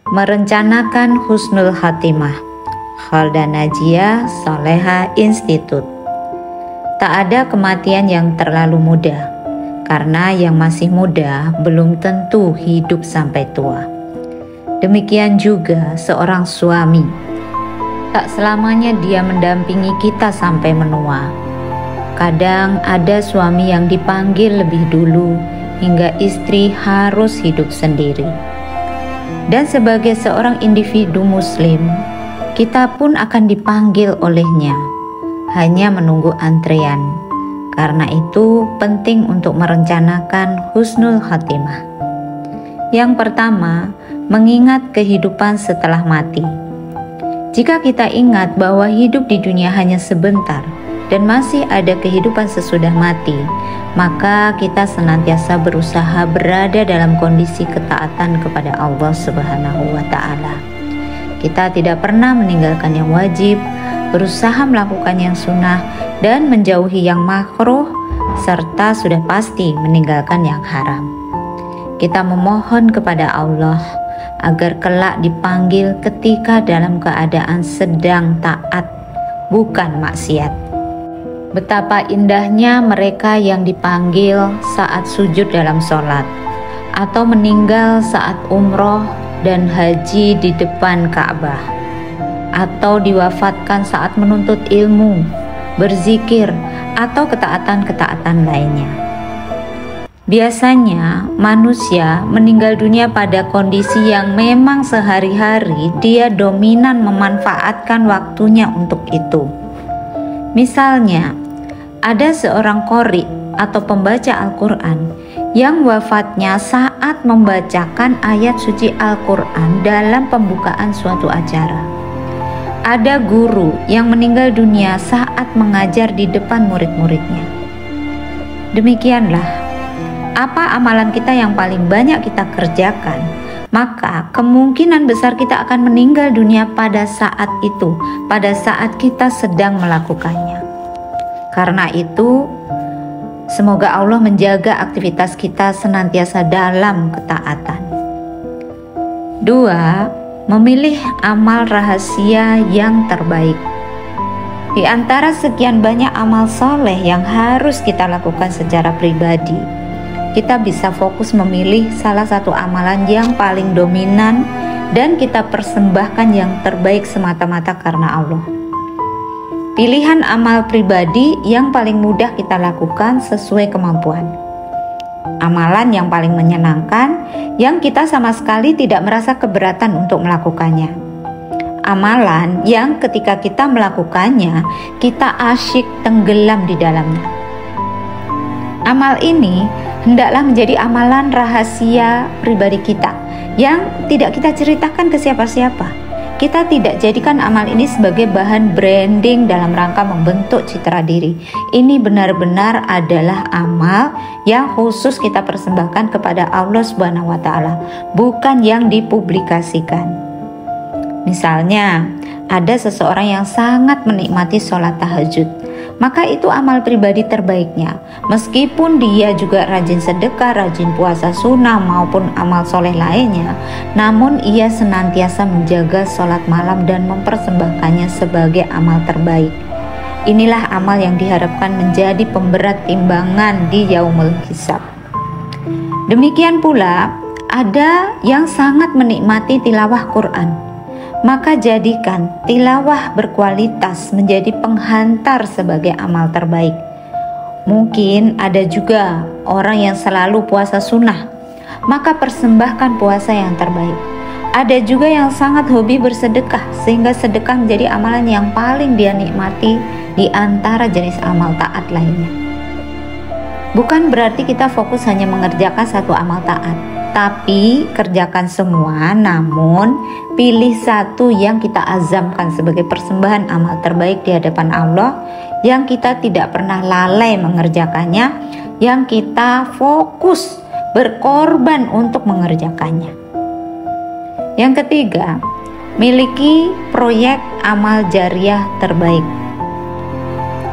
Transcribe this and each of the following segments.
Merencanakan husnul khatimah. Khalda Najia Soleha Institute. Tak ada kematian yang terlalu muda, karena yang masih muda belum tentu hidup sampai tua. Demikian juga seorang suami, tak selamanya dia mendampingi kita sampai menua. Kadang ada suami yang dipanggil lebih dulu hingga istri harus hidup sendiri. Dan sebagai seorang individu muslim, kita pun akan dipanggil olehnya, hanya menunggu antrean. Karena itu penting untuk merencanakan husnul khatimah. Yang pertama, mengingat kehidupan setelah mati. Jika kita ingat bahwa hidup di dunia hanya sebentar dan masih ada kehidupan sesudah mati, maka kita senantiasa berusaha berada dalam kondisi ketaatan kepada Allah Subhanahu wa Ta'ala. Kita tidak pernah meninggalkan yang wajib, berusaha melakukan yang sunnah, dan menjauhi yang makruh, serta sudah pasti meninggalkan yang haram. Kita memohon kepada Allah agar kelak dipanggil ketika dalam keadaan sedang taat, bukan maksiat. Betapa indahnya mereka yang dipanggil saat sujud dalam sholat, atau meninggal saat umroh dan haji di depan Ka'bah, atau diwafatkan saat menuntut ilmu, berzikir, atau ketaatan-ketaatan lainnya. Biasanya manusia meninggal dunia pada kondisi yang memang sehari-hari dia dominan memanfaatkan waktunya untuk itu. Misalnya, ada seorang qori atau pembaca Al-Quran yang wafatnya saat membacakan ayat suci Al-Quran dalam pembukaan suatu acara. Ada guru yang meninggal dunia saat mengajar di depan murid-muridnya. Demikianlah, apa amalan kita yang paling banyak kita kerjakan, maka kemungkinan besar kita akan meninggal dunia pada saat itu, pada saat kita sedang melakukannya. Karena itu, semoga Allah menjaga aktivitas kita senantiasa dalam ketaatan. 2. Memilih amal rahasia yang terbaik. Di antara sekian banyak amal soleh yang harus kita lakukan secara pribadi, kita bisa fokus memilih salah satu amalan yang paling dominan dan kita persembahkan yang terbaik semata-mata karena Allah. Pilihan amal pribadi yang paling mudah kita lakukan sesuai kemampuan. Amalan yang paling menyenangkan yang kita sama sekali tidak merasa keberatan untuk melakukannya. Amalan yang ketika kita melakukannya, kita asyik tenggelam di dalamnya. Amal ini hendaklah menjadi amalan rahasia pribadi kita yang tidak kita ceritakan ke siapa-siapa. Kita tidak jadikan amal ini sebagai bahan branding dalam rangka membentuk citra diri. Ini benar-benar adalah amal yang khusus kita persembahkan kepada Allah Subhanahu wa Ta'ala, bukan yang dipublikasikan. Misalnya, ada seseorang yang sangat menikmati sholat tahajud, maka itu amal pribadi terbaiknya. Meskipun dia juga rajin sedekah, rajin puasa sunnah maupun amal soleh lainnya, namun ia senantiasa menjaga sholat malam dan mempersembahkannya sebagai amal terbaik. Inilah amal yang diharapkan menjadi pemberat timbangan di yaumul hisab. Demikian pula, ada yang sangat menikmati tilawah Quran. Maka jadikan tilawah berkualitas menjadi penghantar sebagai amal terbaik. Mungkin ada juga orang yang selalu puasa sunnah, maka persembahkan puasa yang terbaik. Ada juga yang sangat hobi bersedekah, sehingga sedekah menjadi amalan yang paling dia nikmati di antara jenis amal taat lainnya. Bukan berarti kita fokus hanya mengerjakan satu amal taat, tapi kerjakan semua, namun pilih satu yang kita azamkan sebagai persembahan amal terbaik di hadapan Allah, yang kita tidak pernah lalai mengerjakannya, yang kita fokus berkorban untuk mengerjakannya. Yang ketiga, miliki proyek amal jariah terbaik.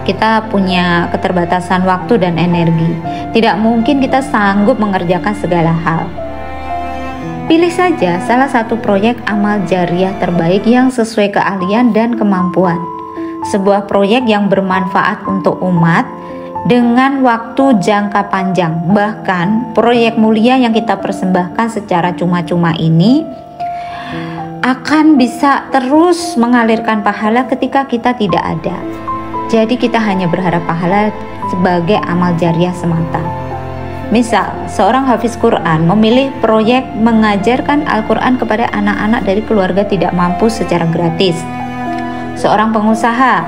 Kita punya keterbatasan waktu dan energi. Tidak mungkin kita sanggup mengerjakan segala hal. Pilih saja salah satu proyek amal jariah terbaik yang sesuai keahlian dan kemampuan. Sebuah proyek yang bermanfaat untuk umat dengan waktu jangka panjang. Bahkan proyek mulia yang kita persembahkan secara cuma-cuma ini akan bisa terus mengalirkan pahala ketika kita tidak ada. Jadi kita hanya berharap pahala sebagai amal jariah semata. Misal, seorang hafiz Quran memilih proyek mengajarkan Al-Quran kepada anak-anak dari keluarga tidak mampu secara gratis. Seorang pengusaha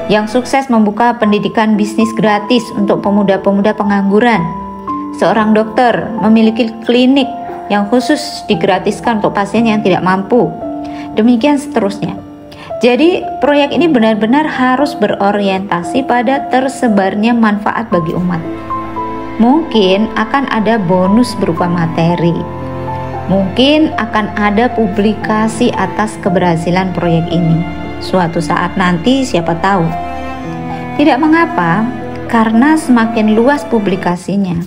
yang sukses membuka pendidikan bisnis gratis untuk pemuda-pemuda pengangguran. Seorang dokter memiliki klinik yang khusus digratiskan untuk pasien yang tidak mampu. Demikian seterusnya. Jadi proyek ini benar-benar harus berorientasi pada tersebarnya manfaat bagi umat. Mungkin akan ada bonus berupa materi. Mungkin akan ada publikasi atas keberhasilan proyek ini. Suatu saat nanti siapa tahu. Tidak mengapa, karena semakin luas publikasinya,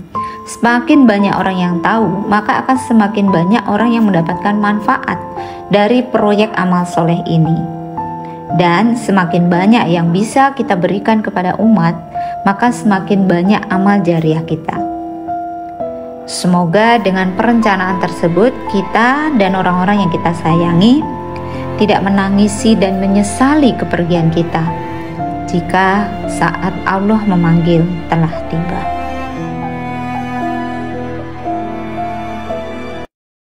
semakin banyak orang yang tahu, maka akan semakin banyak orang yang mendapatkan manfaat dari proyek amal soleh ini. Dan semakin banyak yang bisa kita berikan kepada umat, maka semakin banyak amal jariah kita. Semoga dengan perencanaan tersebut, kita dan orang-orang yang kita sayangi tidak menangisi dan menyesali kepergian kita jika saat Allah memanggil telah tiba.